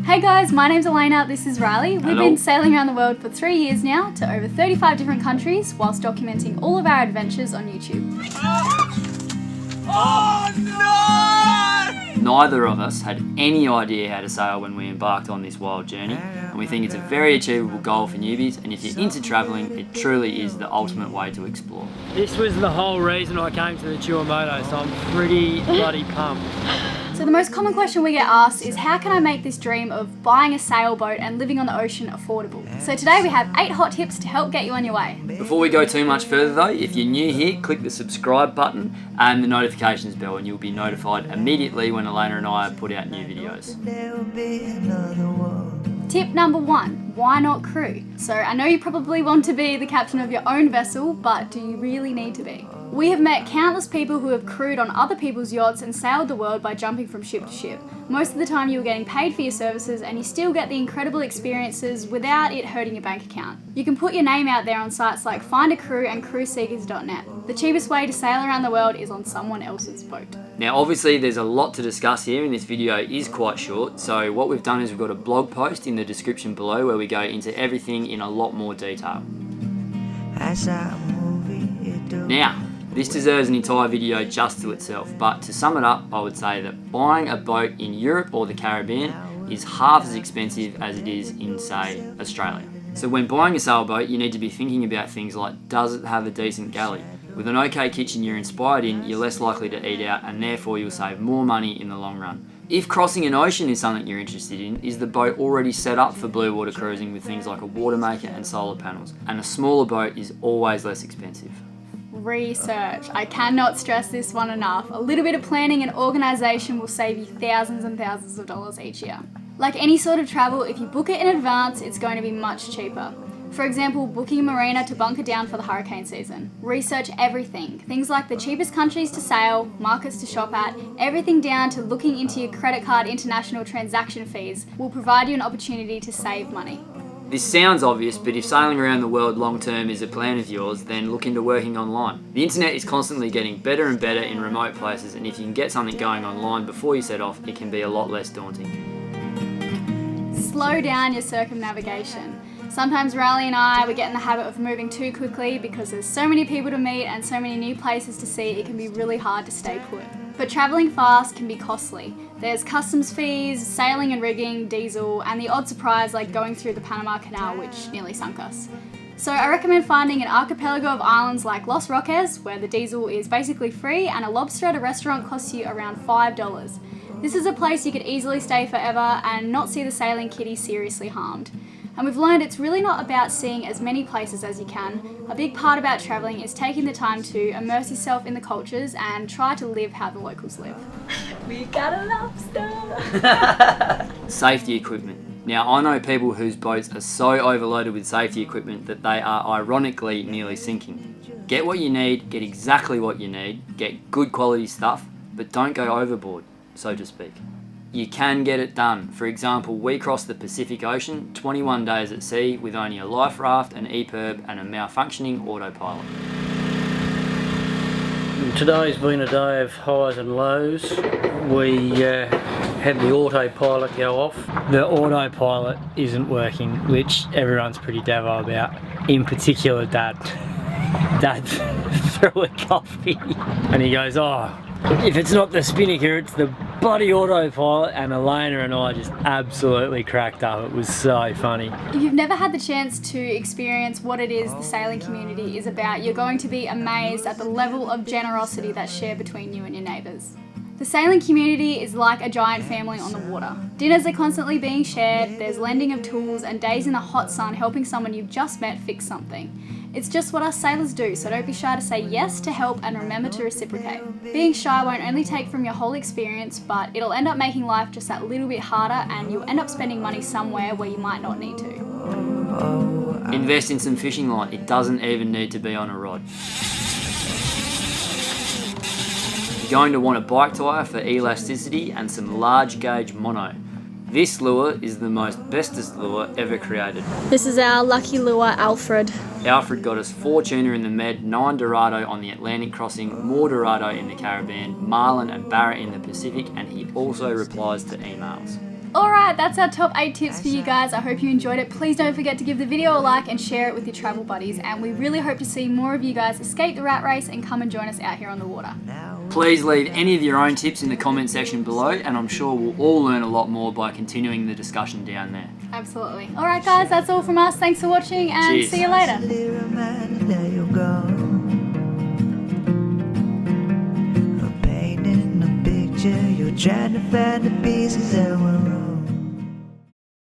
Hey guys, my name's Elena, this is Riley. We've Hello. been sailing around the world for 3 years now to over 35 different countries whilst documenting all of our adventures on YouTube. Oh no! Neither of us had any idea how to sail when we embarked on this wild journey, and we think it's a very achievable goal for newbies, and if you're into travelling, it truly is the ultimate way to explore. This was the whole reason I came to the Tuamotu, so I'm pretty bloody pumped. So the most common question we get asked is how can I make this dream of buying a sailboat and living on the ocean affordable? So today we have 8 hot tips to help get you on your way. Before we go too much further though, if you're new here, click the subscribe button and the notifications bell and you'll be notified immediately when Elena and I put out new videos. Tip number 1, why not crew? So I know you probably want to be the captain of your own vessel, but do you really need to be? We have met countless people who have crewed on other people's yachts and sailed the world by jumping from ship to ship. Most of the time you're getting paid for your services and you still get the incredible experiences without it hurting your bank account. You can put your name out there on sites like Find a Crew and crewseekers.net. The cheapest way to sail around the world is on someone else's boat. Now obviously there's a lot to discuss here and this video is quite short, so what we've done is we've got a blog post in the description below where we go into everything in a lot more detail. Now, this deserves an entire video just to itself, but to sum it up, I would say that buying a boat in Europe or the Caribbean is half as expensive as it is in, say, Australia. So when buying a sailboat, you need to be thinking about things like, does it have a decent galley? With an okay kitchen you're inspired in, you're less likely to eat out and therefore you'll save more money in the long run. If crossing an ocean is something you're interested in, is the boat already set up for blue water cruising with things like a water maker and solar panels? And a smaller boat is always less expensive. Research. I cannot stress this one enough. A little bit of planning and organisation will save you thousands and thousands of dollars each year. Like any sort of travel, if you book it in advance, it's going to be much cheaper. For example, booking a marina to bunker down for the hurricane season. Research everything. Things like the cheapest countries to sail, markets to shop at, everything down to looking into your credit card international transaction fees will provide you an opportunity to save money. This sounds obvious, but if sailing around the world long term is a plan of yours, then look into working online. The internet is constantly getting better and better in remote places, and if you can get something going online before you set off, it can be a lot less daunting. Slow down your circumnavigation. Sometimes Riley and I, we get in the habit of moving too quickly because there's so many people to meet and so many new places to see, it can be really hard to stay put. But travelling fast can be costly. There's customs fees, sailing and rigging, diesel, and the odd surprise like going through the Panama Canal, which nearly sunk us. So I recommend finding an archipelago of islands like Los Roques, where the diesel is basically free and a lobster at a restaurant costs you around $5. This is a place you could easily stay forever and not see the sailing kitty seriously harmed. And we've learned it's really not about seeing as many places as you can. A big part about travelling is taking the time to immerse yourself in the cultures and try to live how the locals live. We got a lobster! Safety equipment. Now I know people whose boats are so overloaded with safety equipment that they are ironically nearly sinking. Get what you need, get exactly what you need, get good quality stuff, but don't go overboard, so to speak. You can get it done. For example, we crossed the Pacific Ocean 21 days at sea with only a life raft, an EPIRB and a malfunctioning autopilot. Today's been a day of highs and lows. We had the autopilot go off. The autopilot isn't working, which everyone's pretty davo about. In particular, Dad. Dad threw a coffee and he goes, "Oh, if it's not the Spinnaker, it's the bloody autopilot," and Elena and I just absolutely cracked up. It was so funny. If you've never had the chance to experience what it is the sailing community is about, you're going to be amazed at the level of generosity that's shared between you and your neighbours. The sailing community is like a giant family on the water. Dinners are constantly being shared, there's lending of tools and days in the hot sun helping someone you've just met fix something. It's just what us sailors do, so don't be shy to say yes to help and remember to reciprocate. Being shy won't only take from your whole experience, but it'll end up making life just that little bit harder and you'll end up spending money somewhere where you might not need to. Invest in some fishing line. It doesn't even need to be on a rod. You're going to want a bike tyre for elasticity and some large gauge mono. This lure is the most bestest lure ever created. This is our lucky lure, Alfred. Alfred got us 4 tuna in the Med, 9 Dorado on the Atlantic crossing, more Dorado in the Caribbean, Marlin and Barra in the Pacific, and he also replies to emails. Alright, that's our top 8 tips for you guys. I hope you enjoyed it. Please don't forget to give the video a like and share it with your travel buddies. And we really hope to see more of you guys escape the rat race and come and join us out here on the water. Please leave any of your own tips in the comment section below, and I'm sure we'll all learn a lot more by continuing the discussion down there. Absolutely. Alright guys, that's all from us. Thanks for watching and Cheers. see you later. You're trying to find the pieces that were wrong.